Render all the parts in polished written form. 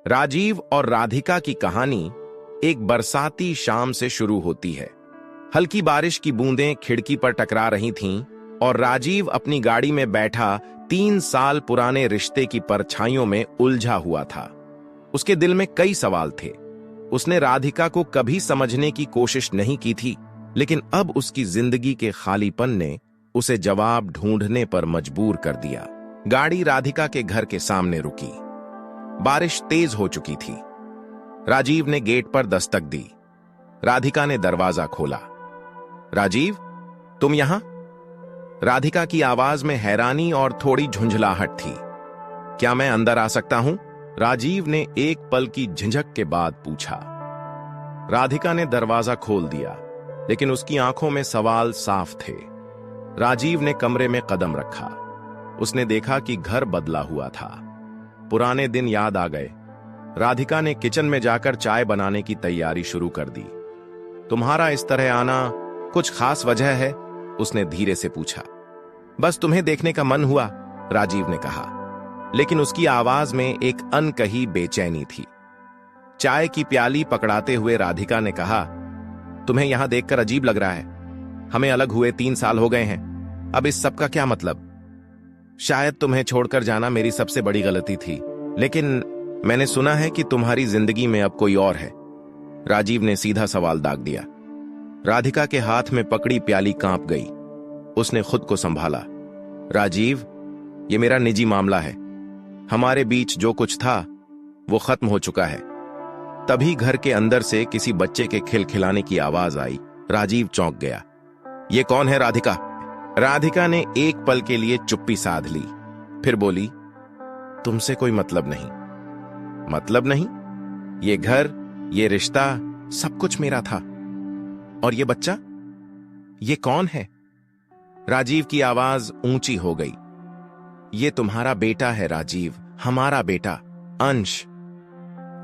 राजीव और राधिका की कहानी एक बरसाती शाम से शुरू होती है। हल्की बारिश की बूंदें खिड़की पर टकरा रही थीं और राजीव अपनी गाड़ी में बैठा 3 साल पुराने रिश्ते की परछाइयों में उलझा हुआ था। उसके दिल में कई सवाल थे। उसने राधिका को कभी समझने की कोशिश नहीं की थी, लेकिन अब उसकी जिंदगी के खालीपन ने उसे जवाब ढूंढने पर मजबूर कर दिया। गाड़ी राधिका के घर के सामने रुकी। बारिश तेज हो चुकी थी। राजीव ने गेट पर दस्तक दी। राधिका ने दरवाजा खोला। राजीव, तुम यहां? राधिका की आवाज में हैरानी और थोड़ी झुंझलाहट थी। क्या मैं अंदर आ सकता हूं? राजीव ने एक पल की झिझक के बाद पूछा। राधिका ने दरवाजा खोल दिया, लेकिन उसकी आंखों में सवाल साफ थे। राजीव ने कमरे में कदम रखा। उसने देखा कि घर बदला हुआ था। पुराने दिन याद आ गए। राधिका ने किचन में जाकर चाय बनाने की तैयारी शुरू कर दी। तुम्हारा इस तरह आना कुछ खास वजह है? उसने धीरे से पूछा। बस तुम्हें देखने का मन हुआ, राजीव ने कहा, लेकिन उसकी आवाज में एक अनकही बेचैनी थी। चाय की प्याली पकड़ाते हुए राधिका ने कहा, तुम्हें यहां देखकर अजीब लग रहा है। हमें अलग हुए 3 साल हो गए हैं। अब इस सब का क्या मतलब? शायद तुम्हें छोड़कर जाना मेरी सबसे बड़ी गलती थी, लेकिन मैंने सुना है कि तुम्हारी जिंदगी में अब कोई और है। राजीव ने सीधा सवाल दाग दिया। राधिका के हाथ में पकड़ी प्याली कांप गई। उसने खुद को संभाला। राजीव, ये मेरा निजी मामला है। हमारे बीच जो कुछ था वो खत्म हो चुका है। तभी घर के अंदर से किसी बच्चे के खिलखिलाने की आवाज आई। राजीव चौंक गया। ये कौन है राधिका? राधिका ने एक पल के लिए चुप्पी साध ली, फिर बोली, तुमसे कोई मतलब नहीं। मतलब नहीं? ये घर, ये रिश्ता, सब कुछ मेरा था। और ये बच्चा, ये कौन है? राजीव की आवाज ऊंची हो गई। ये तुम्हारा बेटा है राजीव, हमारा बेटा, अंश।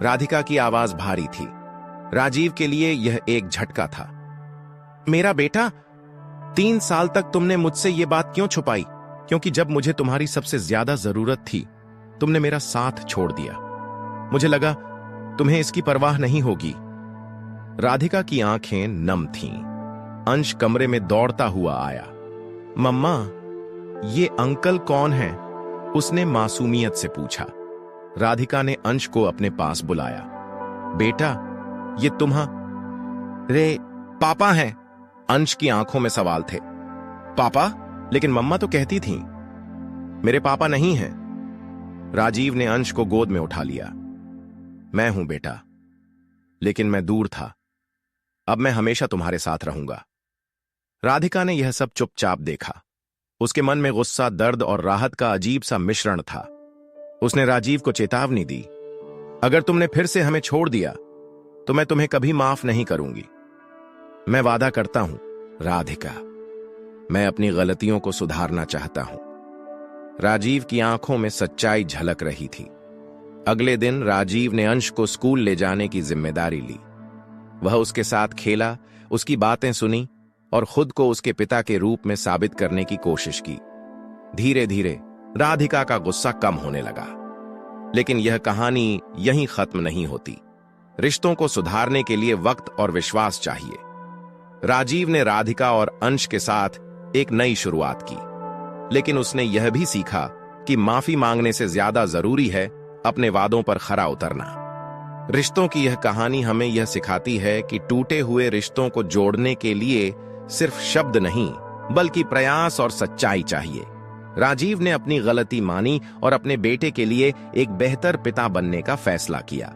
राधिका की आवाज भारी थी। राजीव के लिए यह एक झटका था। मेरा बेटा? 3 साल तक तुमने मुझसे यह बात क्यों छुपाई? क्योंकि जब मुझे तुम्हारी सबसे ज्यादा जरूरत थी, तुमने मेरा साथ छोड़ दिया। मुझे लगा तुम्हें इसकी परवाह नहीं होगी। राधिका की आंखें नम थीं। अंश कमरे में दौड़ता हुआ आया। मम्मा, ये अंकल कौन है? उसने मासूमियत से पूछा। राधिका ने अंश को अपने पास बुलाया। बेटा, ये तुम्हारे पापा हैं। अंश की आंखों में सवाल थे। पापा? लेकिन मम्मा तो कहती थी। मेरे पापा नहीं हैं। राजीव ने अंश को गोद में उठा लिया। मैं हूं बेटा, लेकिन मैं दूर था। अब मैं हमेशा तुम्हारे साथ रहूंगा। राधिका ने यह सब चुपचाप देखा। उसके मन में गुस्सा, दर्द और राहत का अजीब सा मिश्रण था। उसने राजीव को चेतावनी दी, अगर तुमने फिर से हमें छोड़ दिया तो मैं तुम्हें कभी माफ नहीं करूंगी। मैं वादा करता हूं राधिका, मैं अपनी गलतियों को सुधारना चाहता हूं। राजीव की आंखों में सच्चाई झलक रही थी। अगले दिन राजीव ने अंश को स्कूल ले जाने की जिम्मेदारी ली। वह उसके साथ खेला, उसकी बातें सुनी और खुद को उसके पिता के रूप में साबित करने की कोशिश की। धीरे धीरे राधिका का गुस्सा कम होने लगा। लेकिन यह कहानी यहीं खत्म नहीं होती। रिश्तों को सुधारने के लिए वक्त और विश्वास चाहिए। राजीव ने राधिका और अंश के साथ एक नई शुरुआत की, लेकिन उसने यह भी सीखा कि माफी मांगने से ज्यादा जरूरी है अपने वादों पर खरा उतरना। रिश्तों की यह कहानी हमें यह सिखाती है कि टूटे हुए रिश्तों को जोड़ने के लिए सिर्फ शब्द नहीं, बल्कि प्रयास और सच्चाई चाहिए। राजीव ने अपनी गलती मानी और अपने बेटे के लिए एक बेहतर पिता बनने का फैसला किया।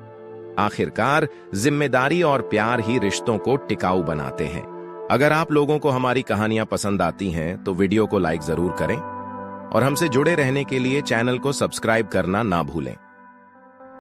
आखिरकार जिम्मेदारी और प्यार ही रिश्तों को टिकाऊ बनाते हैं। अगर आप लोगों को हमारी कहानियां पसंद आती हैं तो वीडियो को लाइक जरूर करें और हमसे जुड़े रहने के लिए चैनल को सब्सक्राइब करना ना भूलें।